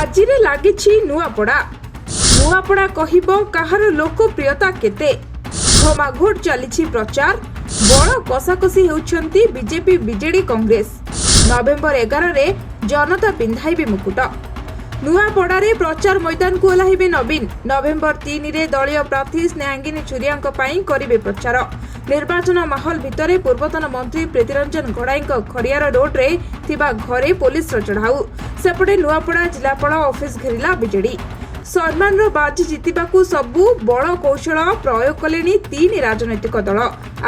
ଆଜିରେ ଲାଗିଛି ନୂଆପଡ଼ା। ନୂଆପଡ଼ା କହିବ କାହାର ଲୋକପ୍ରିୟତା କେତେ। ଘମାଘୋଟ ଚାଲିଛି ପ୍ରଚାର। ବଳ କଷାକଷି ହେଉଛନ୍ତି ବିଜେପି ବିଜେଡି କଂଗ୍ରେସ। ନଭେମ୍ବର 11ରେ ଜନତା ପିନ୍ଧାଇବେ ମୁକୁଟ। ନୂଆପଡ଼ାରେ ପ୍ରଚାର ମଇଦାନକୁ ଓହ୍ଲାଇବେ ନବୀନ। ନଭେମ୍ବର 3ରେ ଦଳୀୟ ପ୍ରାର୍ଥୀ ସ୍ନେହାଙ୍ଗିନୀ ଛୁରିଆଙ୍କ ପାଇଁ କରିବେ ପ୍ରଚାର। ନିର୍ବାଚନ ମାହୋଲ ଭିତରେ ପୂର୍ବତନ ମନ୍ତ୍ରୀ ପ୍ରୀତିରଞ୍ଜନ ଘଡ଼ାଇଙ୍କ ଖରିଆର ରୋଡରେ ଥିବା ଘରେ ପୋଲିସର ଚଢ଼ାଉ। ସେପଟେ ନୂଆପଡ଼ା ଜିଲ୍ଲାପାଳ ଅଫିସ ଘେରିଲା ବିଜେଡି। ସମ୍ମାନର ବାଜି ଜିତିବାକୁ ସବୁ ବଳ କୌଶଳ ପ୍ରୟୋଗ କଲେଣି 3 ରାଜନୈତିକ ଦଳ।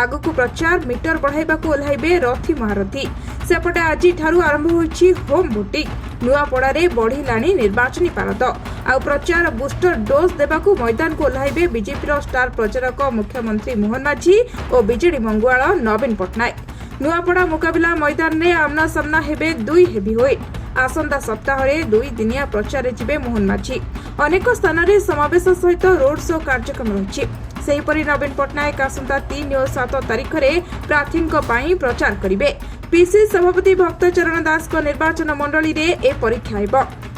ଆଗକୁ ପ୍ରଚାର ମିଟର ବଢ଼ାଇବାକୁ ଓହ୍ଲାଇବେ ରଥୀ ମହାରଥୀ। ସେପଟେ ଆଜିଠାରୁ ଆରମ୍ଭ ହୋଇଛି ହୋମ୍ ଭୋଟିଂ। ନୂଆପଡ଼ାରେ ବଢ଼ିଲାଣି ନିର୍ବାଚନୀ ପାରଦ। ଆଉ ପ୍ରଚାର ବୁଷ୍ଟର ଡୋଜ୍ ଦେବାକୁ ମଇଦାନକୁ ଓହ୍ଲାଇବେ ବିଜେପିର ଷ୍ଟାର ପ୍ରଚାରକ ମୁଖ୍ୟମନ୍ତ୍ରୀ ମୋହନ ମାଝୀ ଓ ବିଜେଡି ମଙ୍ଗୁଆଳ ନବୀନ ପଟ୍ଟନାୟକ। ନୂଆପଡ଼ା ମୁକାବିଲା ମଇଦାନରେ ଆମ୍ନା ସାମ୍ନା ହେବେ 2 ହେଭିୱେଟ୍। ଆସନ୍ତା ସପ୍ତାହରେ 2 ଦିନିଆ ପ୍ରଚାରରେ ଯିବେ ମୋହନ ମାଝୀ। ଅନେକ ସ୍ଥାନରେ ସମାବେଶ ସହିତ ରୋଡ୍ ଶୋ କାର୍ଯ୍ୟକ୍ରମ ରହିଛି। ସେହିପରି ନବୀନ ପଟ୍ଟନାୟକ ଆସନ୍ତା 3 ଓ 7 ତାରିଖରେ ପ୍ରାର୍ଥୀଙ୍କ ପାଇଁ ପ୍ରଚାର କରିବେ। ପିସିସି ସଭାପତି ଭକ୍ତଚରଣ ଦାସଙ୍କ ନିର୍ବାଚନ ମଣ୍ଡଳୀରେ ଏ ପରୀକ୍ଷା ହେବ।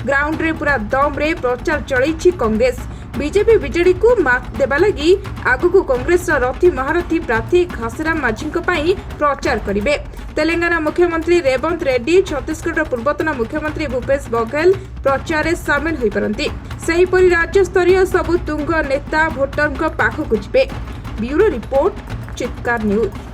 ଗ୍ରାଉଣ୍ଡରେ ପୁରା ଦମ୍ରେ ପ୍ରଚାର ଚଳେଇଛି କଂଗ୍ରେସ। ବିଜେପି ବିଜେଡିକୁ ମାତ୍ ଦେବା ଲାଗି ଆଗକୁ କଂଗ୍ରେସର ରଥୀ ମହାରଥୀ ପ୍ରାର୍ଥୀ ଘାସିରାମ ମାଝୀଙ୍କ ପାଇଁ ପ୍ରଚାର କରିବେ। ତେଲେଙ୍ଗାନା ମୁଖ୍ୟମନ୍ତ୍ରୀ ରେବନ୍ତ ରେଡ୍ଡି, ଛତିଶଗଡ଼ର ପୂର୍ବତନ ମୁଖ୍ୟମନ୍ତ୍ରୀ ଭୂପେଶ ବଘେଲ ପ୍ରଚାରରେ ସାମିଲ ହୋଇପାରନ୍ତି। ସେହିପରି ରାଜ୍ୟସ୍ତରୀୟ ସବୁ ତୁଙ୍ଗ ନେତା ଭୋଟରଙ୍କ ପାଖକୁ ଯିବେ। ବ୍ୟୁରୋ ରିପୋର୍ଟ, ଚିତ୍କାର ନ୍ୟୁଜ୍।